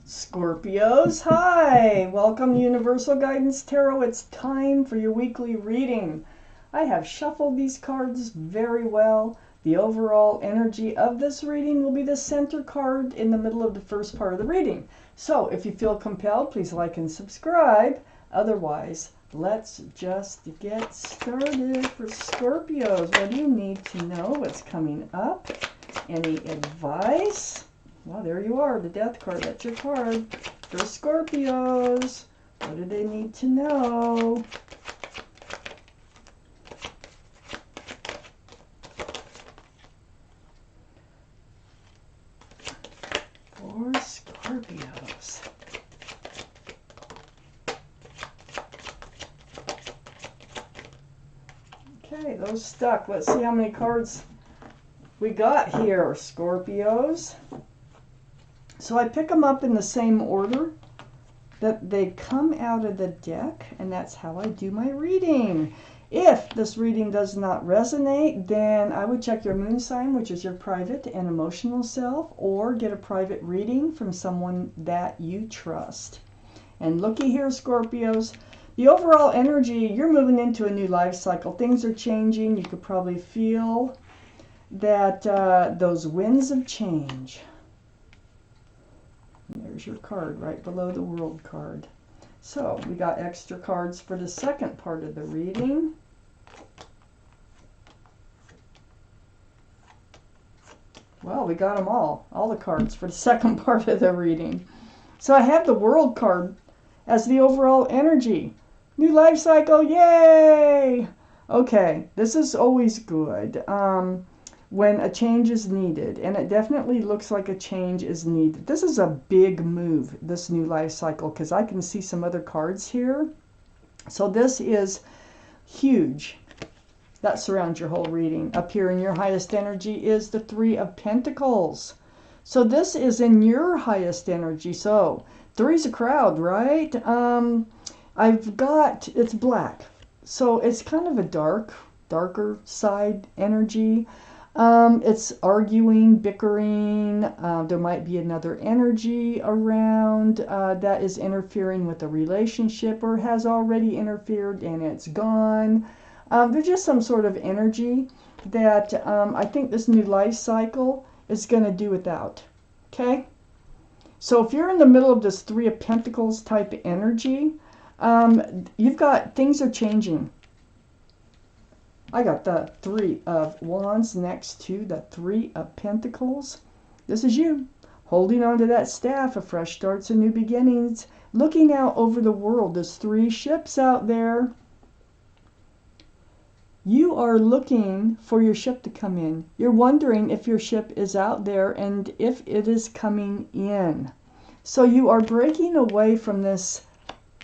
Scorpios, hi! Welcome to Universal Guidance Tarot. It's time for your weekly reading. I have shuffled these cards very well. The overall energy of this reading will be the center card in the middle of the first part of the reading. So if you feel compelled, please like and subscribe. Otherwise, let's just get started. For Scorpios, what do you need to know? What's coming up? Any advice? Well, there you are, the Death card. That's your card. For Scorpios, what do they need to know? For Scorpios. Okay, those stuck. Let's see how many cards we got here, Scorpios. So I pick them up in the same order that they come out of the deck, and that's how I do my reading. If this reading does not resonate, then I would check your moon sign, which is your private and emotional self, or get a private reading from someone that you trust. And looky here, Scorpios, the overall energy, you're moving into a new life cycle. Things are changing. You could probably feel that those winds of change. And there's your card right below the World card. So we got extra cards for the second part of the reading. Well, we got them all the cards for the second part of the reading. So I have the World card as the overall energy. New life cycle, yay! Okay, this is always good. When a change is needed, and it definitely looks like a change is needed. This is a big move, this new life cycle, because I can see some other cards here. So this is huge. That surrounds your whole reading. Up here in your highest energy is the Three of Pentacles. So this is in your highest energy. So three's a crowd, right? I've got, it's black. So it's kind of a darker side energy. It's arguing, bickering. There might be another energy around that is interfering with the relationship or has already interfered and it's gone. There's just some sort of energy that I think this new life cycle is going to do without. Okay? So if you're in the middle of this Three of Pentacles type energy, you've got, things are changing. I got the Three of Wands next to the Three of Pentacles. This is you, holding on to that staff of fresh starts and new beginnings, looking out over the world. There's three ships out there. You are looking for your ship to come in. You're wondering if your ship is out there and if it is coming in. So you are breaking away from this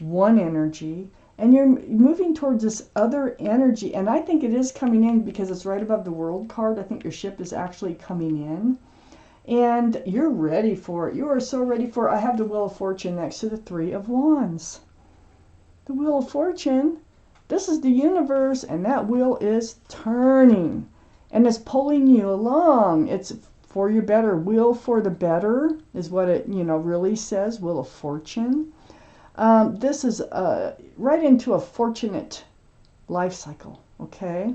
one energy, and you're moving towards this other energy. And I think it is coming in because it's right above the World card. I think your ship is actually coming in. And you're ready for it. You are so ready for it. I have the Wheel of Fortune next to the Three of Wands. The Wheel of Fortune, this is the universe, and that wheel is turning. And it's pulling you along. It's for your better. Wheel for the better is what it, really says. Wheel of Fortune. This is right into a fortunate life cycle, okay?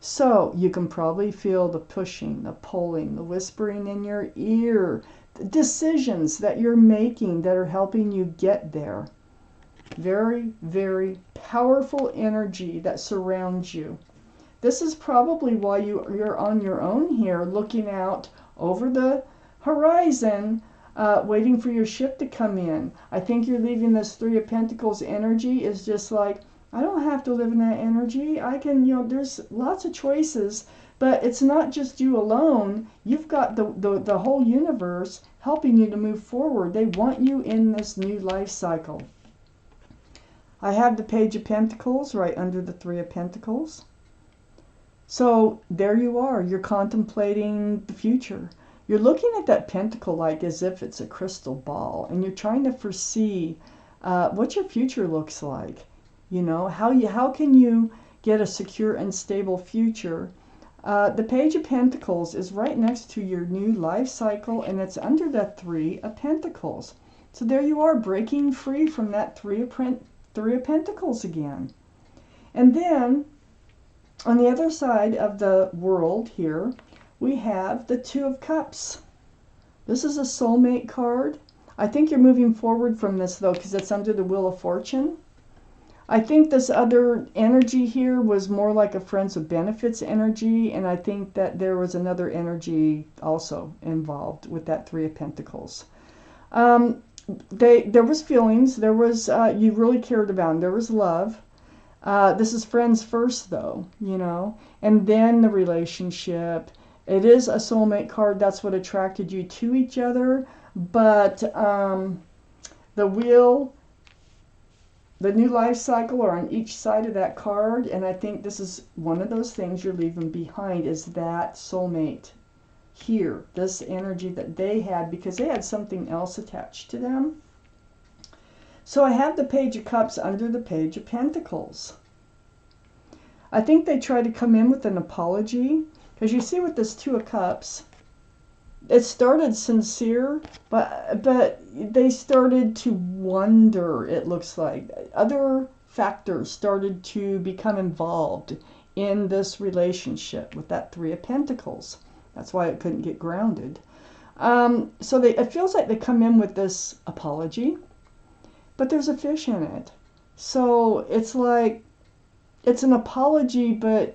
So you can probably feel the pushing, the pulling, the whispering in your ear, the decisions that you're making that are helping you get there. Very, very powerful energy that surrounds you. This is probably why you're on your own here, looking out over the horizon, waiting for your ship to come in. I think you're leaving this Three of Pentacles energy is just like, I don't have to live in that energy. I can, there's lots of choices, but it's not just you alone. You've got the whole universe helping you to move forward. They want you in this new life cycle. I have the Page of Pentacles right under the Three of Pentacles. So there you are. You're contemplating the future. You're looking at that pentacle like as if it's a crystal ball, and you're trying to foresee what your future looks like. How can you get a secure and stable future The Page of Pentacles is right next to your new life cycle, and it's under the Three of Pentacles. So there you are, breaking free from that Three of Pentacles again. And then, on the other side of the world here, we have the Two of Cups. This is a soulmate card. I think you're moving forward from this, though, because it's under the Wheel of Fortune. I think this other energy here was more like a friends with benefits energy, and I think that there was another energy also involved with that Three of Pentacles. There was feelings. There was, you really cared about them. There was love. This is friends first, though, you know, and then the relationship. It is a soulmate card. That's what attracted you to each other. But the wheel, the new life cycle are on each side of that card. And I think this is one of those things you're leaving behind, is that soulmate here. This energy that they had, because they had something else attached to them. So I have the Page of Cups under the Page of Pentacles. I think they tried to come in with an apology. Because you see with this Two of Cups, it started sincere, but they started to wonder, it looks like. Other factors started to become involved in this relationship with that Three of Pentacles. That's why it couldn't get grounded. So it feels like they come in with this apology, but there's a fish in it. So it's like, it's an apology, but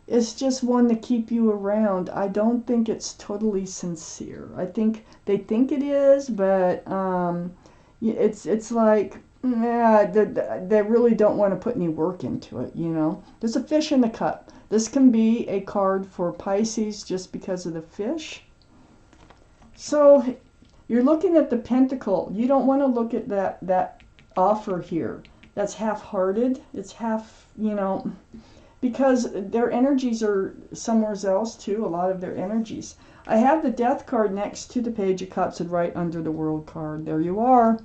it's just one to keep you around. I don't think it's totally sincere. I think they think it is, but it's like, nah, they really don't want to put any work into it, you know. There's a fish in the cup. This can be a card for Pisces just because of the fish. So you're looking at the pentacle. You don't want to look at that offer here. That's half-hearted. It's half, you know, because their energies are somewhere else too, a lot of their energies. I have the Death card next to the Page of Cups and right under the World card. There you are.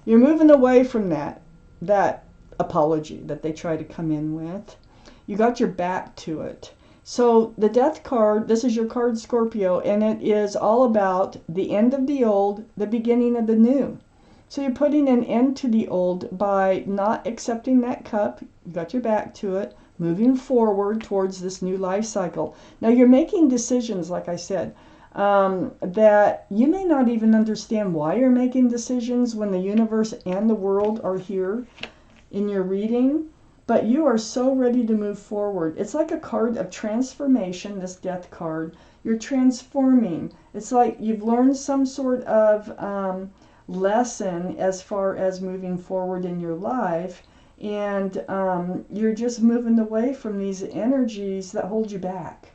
You're moving away from that apology that they try to come in with. You got your back to it. So the Death card, this is your card, Scorpio, and it is all about the end of the old, the beginning of the new. So you're putting an end to the old by not accepting that cup. You got your back to it, moving forward towards this new life cycle. Now you're making decisions, like I said, that you may not even understand why you're making decisions when the universe and the world are here in your reading. But you are so ready to move forward. It's like a card of transformation, this Death card. You're transforming. It's like you've learned some sort of lesson as far as moving forward in your life, and you're just moving away from these energies that hold you back.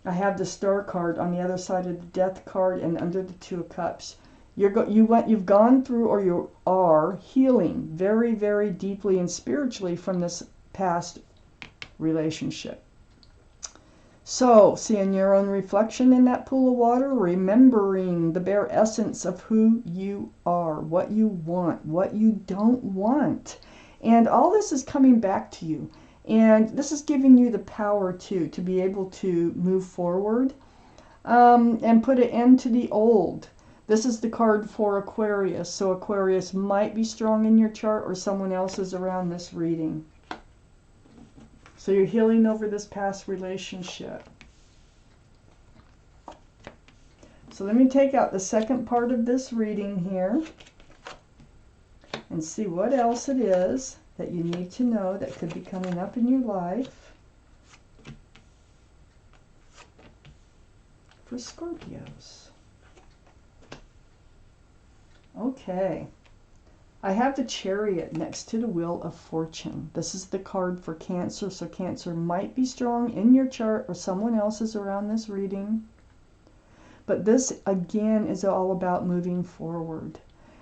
I have the Star card on the other side of the Death card and under the Two of Cups. You've gone through, or you are healing very, very deeply and spiritually from this past relationship. So, seeing your own reflection in that pool of water, remembering the bare essence of who you are, what you want, what you don't want. And all this is coming back to you. And this is giving you the power, to be able to move forward and put an end to the old. This is the card for Aquarius. So Aquarius might be strong in your chart, or someone else is around this reading. So you're healing over this past relationship. So let me take out the second part of this reading here and see what else it is that you need to know that could be coming up in your life for Scorpios. Okay. I have the Chariot next to the Wheel of Fortune. This is the card for Cancer, so Cancer might be strong in your chart, or someone else is around this reading. But this, again, is all about moving forward.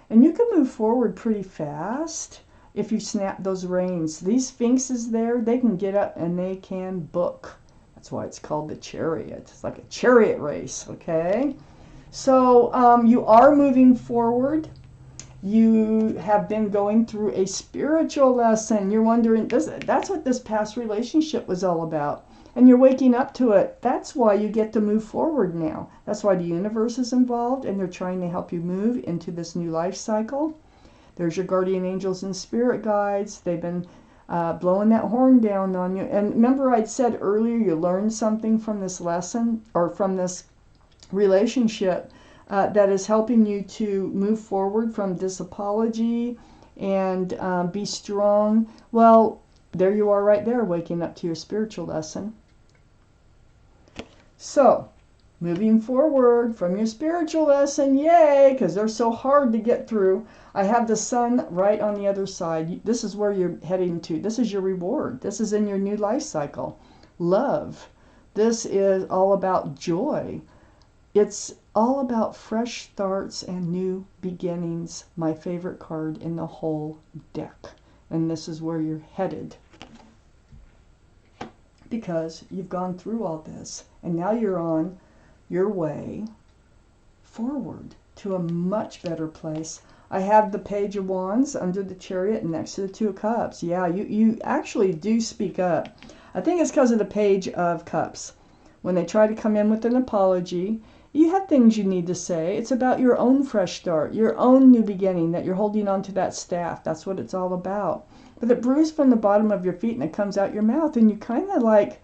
And you can move forward pretty fast if you snap those reins. These Sphinxes there, they can get up and they can book. That's why it's called the Chariot. It's like a chariot race, okay? So you are moving forward. You have been going through a spiritual lesson. You're wondering, that's what this past relationship was all about. and you're waking up to it. That's why you get to move forward now. That's why the universe is involved, and they're trying to help you move into this new life cycle. There's your guardian angels and spirit guides. They've been blowing that horn down on you. And remember, I said earlier, you learned something from this lesson or from this relationship that is helping you to move forward from this apology and be strong. Well, there you are right there, waking up to your spiritual lesson. So, moving forward from your spiritual lesson, yay, because they're so hard to get through. I have the sun right on the other side. This is where you're heading to. This is your reward. This is in your new life cycle. Love. This is all about joy. It's all about fresh starts and new beginnings. My favorite card in the whole deck. And this is where you're headed. Because you've gone through all this. And now you're on your way forward to a much better place. I have the Page of Wands under the Chariot next to the Two of Cups. Yeah, you actually do speak up. I think it's because of the Page of Cups. When they try to come in with an apology, you have things you need to say. It's about your own fresh start, your own new beginning, that you're holding on to that staff. That's what it's all about. But it brews from the bottom of your feet and it comes out your mouth, and you kind of like,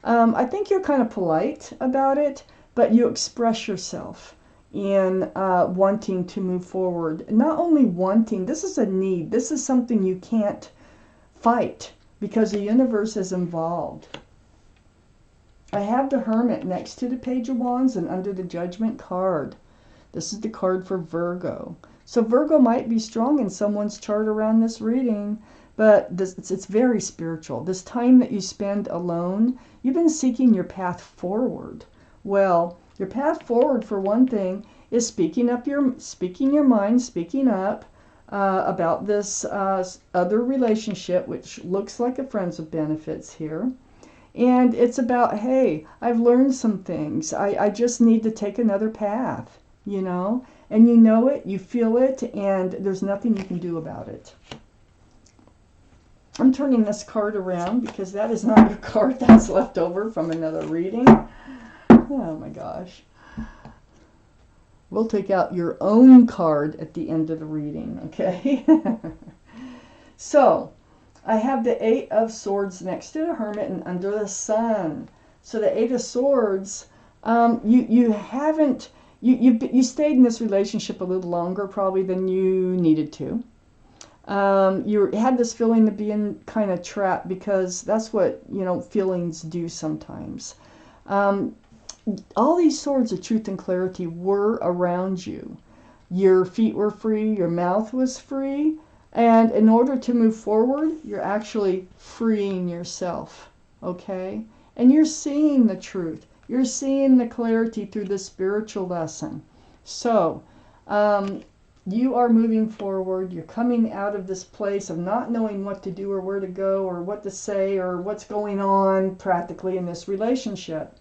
I think you're kind of polite about it, but you express yourself in wanting to move forward. Not only wanting, this is a need. This is something you can't fight because the universe is involved. I have the Hermit next to the Page of Wands and under the Judgment card. This is the card for Virgo. So Virgo might be strong in someone's chart around this reading, but it's very spiritual. This time that you spend alone, you've been seeking your path forward. Well, your path forward, for one thing, is speaking your mind, speaking up about this other relationship, which looks like a friends with benefits here. And it's about, hey, I've learned some things. I just need to take another path, you know? And you know it, you feel it, and there's nothing you can do about it. I'm turning this card around because that is not your card. That's left over from another reading. Oh my gosh. We'll take out your own card at the end of the reading, okay? So, I have the Eight of Swords next to the Hermit and under the Sun. So the Eight of Swords, you stayed in this relationship a little longer probably than you needed to. You had this feeling of being kind of trapped because that's what, feelings do sometimes. All these swords of truth and clarity were around you. Your feet were free, your mouth was free, and in order to move forward, you're actually freeing yourself, okay? And you're seeing the truth. You're seeing the clarity through the spiritual lesson. So, you are moving forward. You're coming out of this place of not knowing what to do or where to go or what to say or what's going on practically in this relationship.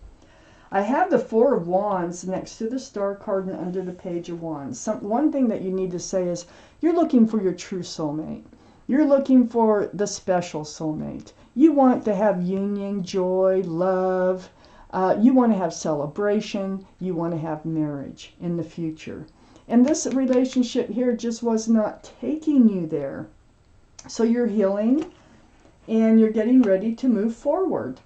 I have the Four of Wands next to the Star card and under the Page of Wands. One thing that you need to say is you're looking for your true soulmate. You're looking for the special soulmate. You want to have union, joy, love. You want to have celebration. You want to have marriage in the future. And this relationship here just was not taking you there. So you're healing and you're getting ready to move forward.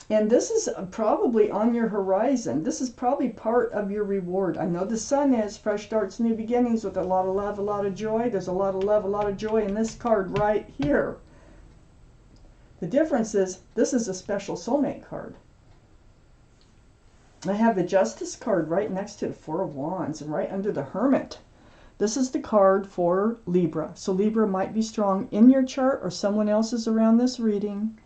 And this is probably on your horizon. This is probably part of your reward. I know the Sun is fresh starts, new beginnings with a lot of love, a lot of joy. There's a lot of love, a lot of joy in this card right here. The difference is this is a special soulmate card. I have the Justice card right next to the Four of Wands and right under the Hermit. This is the card for Libra. So Libra might be strong in your chart or someone else's around this reading.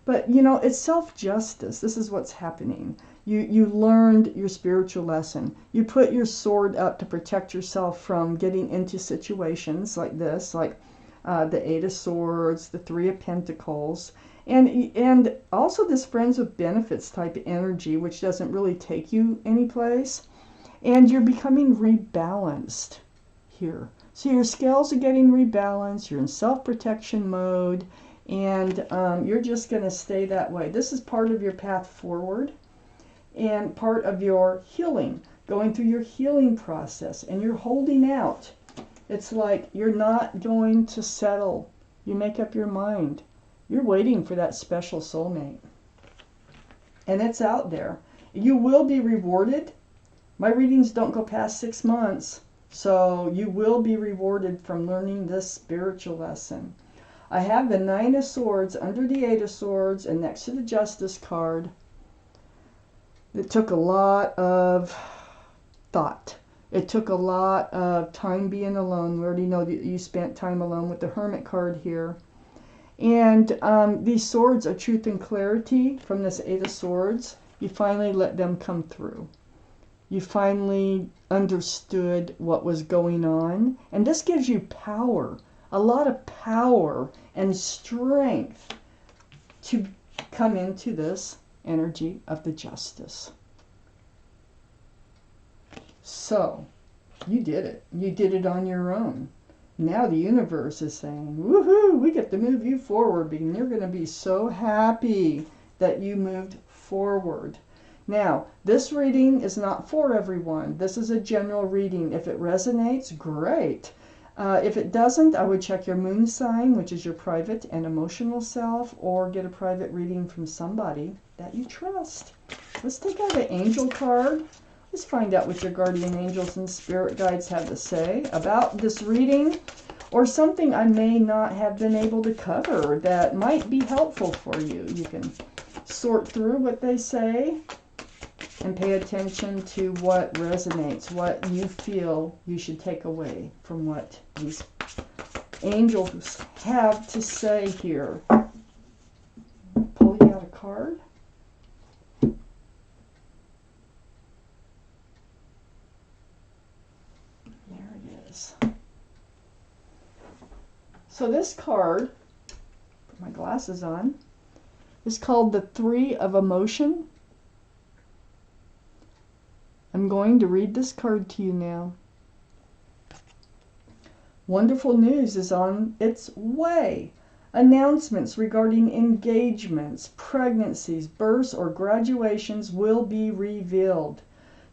But, it's self-justice. This is what's happening. You learned your spiritual lesson. You put your sword up to protect yourself from getting into situations like this, like the Eight of Swords, the Three of Pentacles, and also this friends with benefits type of energy, which doesn't really take you anyplace. And you're becoming rebalanced here. So your scales are getting rebalanced. You're in self-protection mode. And you're just going to stay that way. This is part of your path forward and part of your healing, going through your healing process, and you're holding out. It's like you're not going to settle. You make up your mind. You're waiting for that special soulmate. And it's out there. You will be rewarded. My readings don't go past 6 months, so you will be rewarded from learning this spiritual lesson. I have the 9 of Swords under the 8 of Swords and next to the Justice card. It took a lot of thought. It took a lot of time being alone. We already know that you spent time alone with the Hermit card here. And these swords are truth and clarity from this 8 of Swords. You finally let them come through. You finally understood what was going on. And this gives you power, a lot of power and strength to come into this energy of the Justice. So, you did it. You did it on your own. Now the universe is saying, woohoo, we get to move you forward, and you're going to be so happy that you moved forward. Now, this reading is not for everyone. This is a general reading. If it resonates, great. If it doesn't, I would check your moon sign, which is your private and emotional self, or get a private reading from somebody that you trust. Let's take out an angel card. Let's find out what your guardian angels and spirit guides have to say about this reading, or something I may not have been able to cover that might be helpful for you. You can sort through what they say and pay attention to what resonates, what you feel you should take away from what these angels have to say here. Pull you out a card. There it is. So this card, put my glasses on, is called the 3 of Emotion. I'm going to read this card to you now. Wonderful news is on its way. Announcements regarding engagements, pregnancies, births, or graduations will be revealed.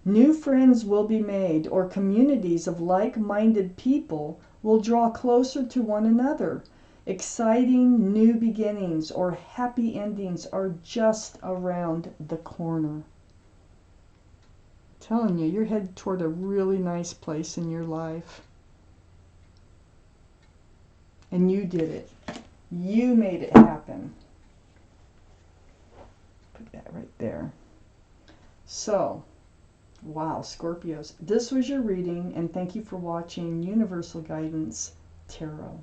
New friends will be made, or communities of like-minded people will draw closer to one another. Exciting new beginnings or happy endings are just around the corner. Telling you, you're headed toward a really nice place in your life. And you did it. You made it happen. Put that right there. So, wow, Scorpios. This was your reading, and thank you for watching Universal Guidance Tarot.